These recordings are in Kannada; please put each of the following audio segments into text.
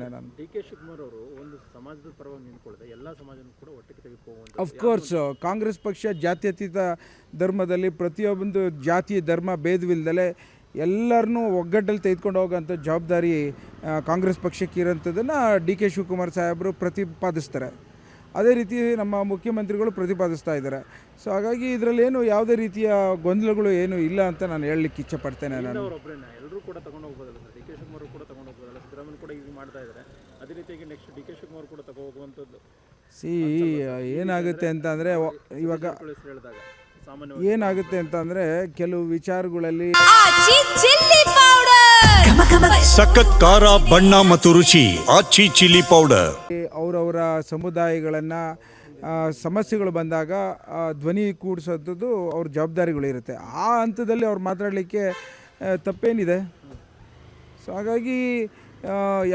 ಇದ್ದೇನೆ ನಾನು. ಡಿ ಕೆ ಶಿವಕುಮಾರ್ ಅವರು ಒಂದು ಸಮಾಜದ ಪರವಾಗಿ ನಿಂತ್ಕೊಳ್ಳದೆ ಎಲ್ಲ ಸಮಾಜವನ್ನು ಕೂಡ ಒಟ್ಟಿಗೆ ತೆಗೆದುಕೊಳ್ಳುವಂತ. ಅಫ್ಕೋರ್ಸ್ ಕಾಂಗ್ರೆಸ್ ಪಕ್ಷ ಜಾತ್ಯತೀತ ಧರ್ಮದಲ್ಲಿ ಪ್ರತಿಯೊಂದು ಜಾತಿ ಧರ್ಮ ಭೇದವಿಲ್ಲದೆ ಎಲ್ಲರನ್ನೂ ಒಗ್ಗಟ್ಟಲ್ಲಿ ತೆಗೆದುಕೊಂಡು ಹೋಗೋಂಥ ಜವಾಬ್ದಾರಿ ಕಾಂಗ್ರೆಸ್ ಪಕ್ಷಕ್ಕೆ ಇರೋಂಥದ್ದನ್ನು ಡಿ ಕೆ ಶಿವಕುಮಾರ್ ಸಾಹೇಬರು ಪ್ರತಿಪಾದಿಸ್ತಾರೆ. ಅದೇ ರೀತಿ ನಮ್ಮ ಮುಖ್ಯಮಂತ್ರಿಗಳು ಪ್ರತಿಪಾದಿಸ್ತಾ ಇದ್ದಾರೆ. ಸೊ ಹಾಗಾಗಿ ಇದರಲ್ಲೇನು ಯಾವುದೇ ರೀತಿಯ ಗೊಂದಲಗಳು ಏನು ಇಲ್ಲ ಅಂತ ನಾನು ಹೇಳಲಿಕ್ಕೆ ಇಚ್ಛೆಪಡ್ತೇನೆ. ನಾನು ಎಲ್ಲರೂ ಕೂಡ ತಗೊಂಡು ಹೋಗ್ಬೋದಲ್ಲ ಸರ್, ಡಿ ಕೆ ಶಿವಕುಮಾರ್ ಕೂಡ ತಗೊಂಡು ಹೋಗ್ಬೋದಲ್ಲ, ಸಿದ್ದರಾಮಯ್ಯ ಕೂಡ ಈಗ ಮಾಡ್ತಾ ಇದ್ದಾರೆ, ಅದೇ ರೀತಿಯಾಗಿ ನೆಕ್ಸ್ಟ್ ಡಿ ಕೆ ಶಿವಕುಮಾರ್ ಕೂಡ ತಗೋ ಹೋಗುವಂಥದ್ದು. ಏನಾಗುತ್ತೆ ಅಂತ ಅಂದರೆ ಇವಾಗ ಹೇಳಿದಾಗ ಏನಾಗುತ್ತೆ ಅಂತ ಅಂದರೆ ಕೆಲವು ವಿಚಾರಗಳಲ್ಲಿ ಸಖತ್ ಖಾರ ಬಣ್ಣ ಮತ್ತು ರುಚಿ ಆಚಿ ಚಿಲ್ಲಿ ಪೌಡರ್ ಅವರವರ ಸಮುದಾಯಗಳನ್ನು ಸಮಸ್ಯೆಗಳು ಬಂದಾಗ ಧ್ವನಿ ಕೂಡಿಸೋಂಥದ್ದು ಅವ್ರ ಜವಾಬ್ದಾರಿಗಳಿರುತ್ತೆ. ಆ ಹಂತದಲ್ಲಿ ಅವ್ರು ಮಾತಾಡಲಿಕ್ಕೆ ತಪ್ಪೇನಿದೆ. ಸೊ ಹಾಗಾಗಿ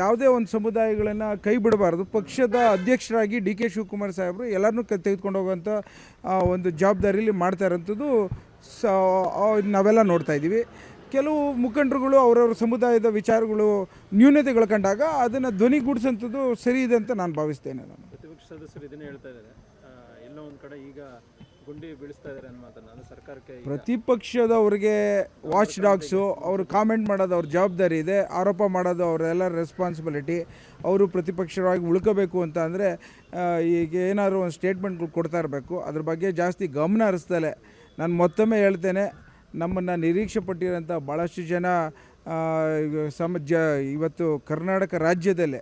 ಯಾವುದೇ ಒಂದು ಸಮುದಾಯಗಳನ್ನು ಕೈ ಬಿಡಬಾರ್ದು. ಪಕ್ಷದ ಅಧ್ಯಕ್ಷರಾಗಿ ಡಿ ಕೆ ಶಿವಕುಮಾರ್ ಸಾಹೇಬರು ಎಲ್ಲರನ್ನೂ ತೆಗೆದುಕೊಂಡು ಹೋಗುವಂಥ ಒಂದು ಜವಾಬ್ದಾರಿಯಲ್ಲಿ ಮಾಡ್ತಾ ಇರೋಂಥದ್ದು ನಾವೆಲ್ಲ ನೋಡ್ತಾ ಇದ್ದೀವಿ. ಕೆಲವು ಮುಖಂಡರುಗಳು ಅವರವ್ರ ಸಮುದಾಯದ ವಿಚಾರಗಳು ನ್ಯೂನತೆಗಳು ಕಂಡಾಗ ಅದನ್ನು ಧ್ವನಿಗೂಡಿಸೋಂಥದ್ದು ಸರಿ ಇದೆ ಅಂತ ನಾನು ಭಾವಿಸ್ತೇನೆ. ನಾನು ಪ್ರತಿಪಕ್ಷ ಸದಸ್ಯರು ಇದನ್ನೇ ಹೇಳ್ತಾ ಇದ್ದಾರೆ, ಎಲ್ಲೋ ಒಂದು ಕಡೆ ಈಗ ಗುಂಡಿ ಬೀಳಿಸ್ತಾ ಇದ್ದಾರೆ ಅನ್ನೋ ಮಾತನ್ನು ಸರ್ಕಾರಕ್ಕೆ. ಪ್ರತಿಪಕ್ಷದವ್ರಿಗೆ ವಾಚ್ ಡಾಗ್ಸು ಅವರು ಕಾಮೆಂಟ್ ಮಾಡೋದು ಅವ್ರ ಜವಾಬ್ದಾರಿ ಇದೆ, ಆರೋಪ ಮಾಡೋದು ಅವರೆಲ್ಲ ರೆಸ್ಪಾನ್ಸಿಬಿಲಿಟಿ. ಅವರು ಪ್ರತಿಪಕ್ಷವಾಗಿ ಉಳ್ಕೋಬೇಕು ಅಂತ ಅಂದರೆ ಈಗ ಏನಾದರೂ ಒಂದು ಸ್ಟೇಟ್ಮೆಂಟ್ಗಳು ಕೊಡ್ತಾ ಇರಬೇಕು. ಅದ್ರ ಬಗ್ಗೆ ಜಾಸ್ತಿ ಗಮನ ಹರಿಸ್ದಲೆ ನಾನು ಮತ್ತೊಮ್ಮೆ ಹೇಳ್ತೇನೆ, ನಮ್ಮನ್ನು ನಿರೀಕ್ಷೆ ಪಟ್ಟಿರೋಂಥ ಭಾಳಷ್ಟು ಜನ ಇವತ್ತು ಕರ್ನಾಟಕ ರಾಜ್ಯದಲ್ಲೇ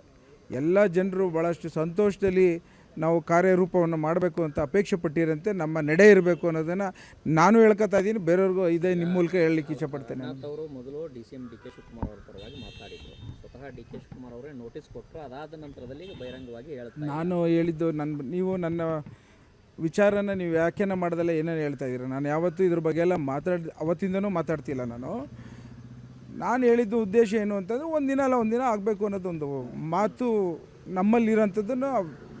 ಎಲ್ಲ ಜನರು ಭಾಳಷ್ಟು ಸಂತೋಷದಲ್ಲಿ ನಾವು ಕಾರ್ಯರೂಪವನ್ನು ಮಾಡಬೇಕು ಅಂತ ಅಪೇಕ್ಷೆ ಪಟ್ಟಿರಂತೆ ನಮ್ಮ ನಡೆ ಇರಬೇಕು ಅನ್ನೋದನ್ನು ನಾನು ಹೇಳ್ಕೊತಾ ಇದ್ದೀನಿ. ಬೇರೆಯವ್ರಿಗೂ ಇದೇ ನಿಮ್ಮ ಮೂಲಕ ಹೇಳಲಿಕ್ಕೆ ಇಷ್ಟಪಡ್ತೇನೆ. ಅವರು ಮೊದಲು ಡಿ.ಸಿ.ಎಂ ಡಿ ಕೆ ಶಿವಕುಮಾರ್ ಅವರ ಪರವಾಗಿ ಮಾತಾಡಿದರು. ಸ್ವತಃ ಡಿ ಕೆ ಶಿವಕುಮಾರ್ ಅವರೇ ನೋಟಿಸ್ ಕೊಟ್ಟರು. ಅದಾದ ನಂತರದಲ್ಲಿ ಬಹಿರಂಗವಾಗಿ ಹೇಳ್ತಾರೆ. ನಾನು ಹೇಳಿದ್ದು ನೀವು ನನ್ನ ವಿಚಾರನ ನೀವು ವ್ಯಾಖ್ಯಾನ ಮಾಡೋದಲ್ಲ ಏನೇನು ಹೇಳ್ತಾ ಇದ್ದೀರ. ನಾನು ಯಾವತ್ತೂ ಇದ್ರ ಬಗ್ಗೆ ಎಲ್ಲ ಅವತ್ತಿಂದನೂ ಮಾತಾಡ್ತಿಲ್ಲ. ನಾನು ಹೇಳಿದ್ದು ಉದ್ದೇಶ ಏನು ಅಂತಂದರೆ ಒಂದಿನ ಅಲ್ಲ ಒಂದಿನ ಆಗಬೇಕು ಅನ್ನೋದೊಂದು ಮಾತು ನಮ್ಮಲ್ಲಿರೋಂಥದ್ದನ್ನು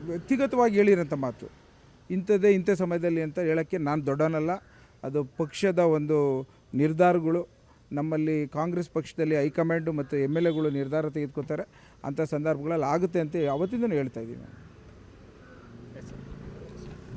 ವ್ಯಕ್ತಿಗತವಾಗಿ ಹೇಳಿರೋಂಥ ಮಾತು. ಇಂಥ ಸಮಯದಲ್ಲಿ ಅಂತ ಹೇಳೋಕ್ಕೆ ನಾನು ದೊಡ್ಡವನಲ್ಲ. ಅದು ಪಕ್ಷದ ಒಂದು ನಿರ್ಧಾರಗಳು. ನಮ್ಮಲ್ಲಿ ಕಾಂಗ್ರೆಸ್ ಪಕ್ಷದಲ್ಲಿ ಹೈಕಮಾಂಡು ಮತ್ತು MLAಗಳು ನಿರ್ಧಾರ ತೆಗೆದುಕೊತಾರೆ. ಅಂಥ ಸಂದರ್ಭಗಳಲ್ಲಿ ಆಗುತ್ತೆ ಅಂತ ಅವತ್ತಿಂದನೂ ಹೇಳ್ತಾ ಇದ್ದೀನಿ.